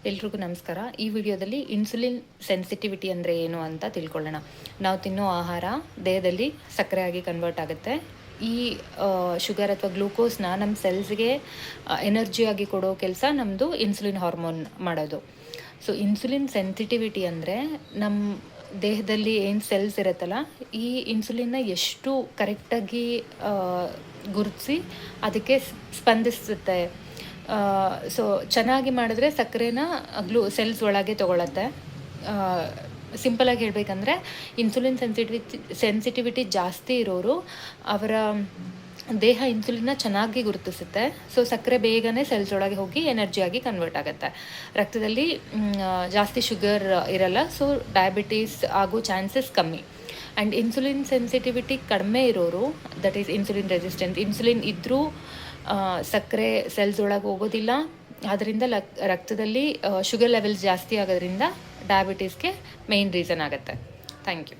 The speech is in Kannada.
ಎಲ್ರಿಗೂ ನಮಸ್ಕಾರ. ಈ ವಿಡಿಯೋದಲ್ಲಿ ಇನ್ಸುಲಿನ್ ಸೆನ್ಸಿಟಿವಿಟಿ ಅಂದರೆ ಏನು ಅಂತ ತಿಳ್ಕೊಳ್ಳೋಣ. ನಾವು ತಿನ್ನೋ ಆಹಾರ ದೇಹದಲ್ಲಿ ಸಕ್ಕರೆಯಾಗಿ ಕನ್ವರ್ಟ್ ಆಗುತ್ತೆ. ಈ ಶುಗರ್ ಅಥವಾ ಗ್ಲೂಕೋಸ್ನ ನಮ್ಮ ಸೆಲ್ಸ್ಗೆ ಎನರ್ಜಿಯಾಗಿ ಕೊಡೋ ಕೆಲಸ ನಮ್ಮದು ಇನ್ಸುಲಿನ್ ಹಾರ್ಮೋನ್ ಮಾಡೋದು. ಸೊ ಇನ್ಸುಲಿನ್ ಸೆನ್ಸಿಟಿವಿಟಿ ಅಂದರೆ ನಮ್ಮ ದೇಹದಲ್ಲಿ ಏನು ಸೆಲ್ಸ್ ಇರುತ್ತಲ್ಲ, ಈ ಇನ್ಸುಲಿನ್ನ ಎಷ್ಟು ಕರೆಕ್ಟಾಗಿ ಗುರುತಿಸಿ ಅದಕ್ಕೆ ಸ್ಪಂದಿಸುತ್ತೆ. ಸೊ ಚೆನ್ನಾಗಿ ಮಾಡಿದ್ರೆ ಸಕ್ಕರೆನ ಸೆಲ್ಸ್ ಒಳಗೆ ತೊಗೊಳತ್ತೆ. ಸಿಂಪಲಾಗಿ ಹೇಳಬೇಕಂದ್ರೆ ಇನ್ಸುಲಿನ್ ಸೆನ್ಸಿಟಿವಿಟಿ ಜಾಸ್ತಿ ಇರೋರು ಅವರ ದೇಹ ಇನ್ಸುಲಿನ್ನ ಚೆನ್ನಾಗಿ ಗುರುತಿಸುತ್ತೆ. ಸೊ ಸಕ್ಕರೆ ಬೇಗನೆ ಸೆಲ್ಸ್ ಒಳಗೆ ಹೋಗಿ ಎನರ್ಜಿಯಾಗಿ ಕನ್ವರ್ಟ್ ಆಗುತ್ತೆ. ರಕ್ತದಲ್ಲಿ ಜಾಸ್ತಿ ಶುಗರ್ ಇರಲ್ಲ, ಸೊ ಡಯಾಬಿಟೀಸ್ ಆಗೋ ಚಾನ್ಸಸ್ ಕಮ್ಮಿ. ಆ್ಯಂಡ್ ಇನ್ಸುಲಿನ್ ಸೆನ್ಸಿಟಿವಿಟಿ ಕಡಿಮೆ ಇರೋರು, that is insulin resistance, insulin ಇದ್ದರೂ ಸಕ್ಕರೆ ಸೆಲ್ಸ್ ಒಳಗೆ ಹೋಗೋದಿಲ್ಲ. ಅದರಿಂದ ರಕ್ತದಲ್ಲಿ ಶುಗರ್ ಲೆವೆಲ್ಸ್ ಜಾಸ್ತಿ ಆಗೋದ್ರಿಂದ ಡಯಾಬಿಟೀಸ್ಗೆ ಮೇಯ್ನ್ ರೀಸನ್ ಆಗುತ್ತೆ. Thank you.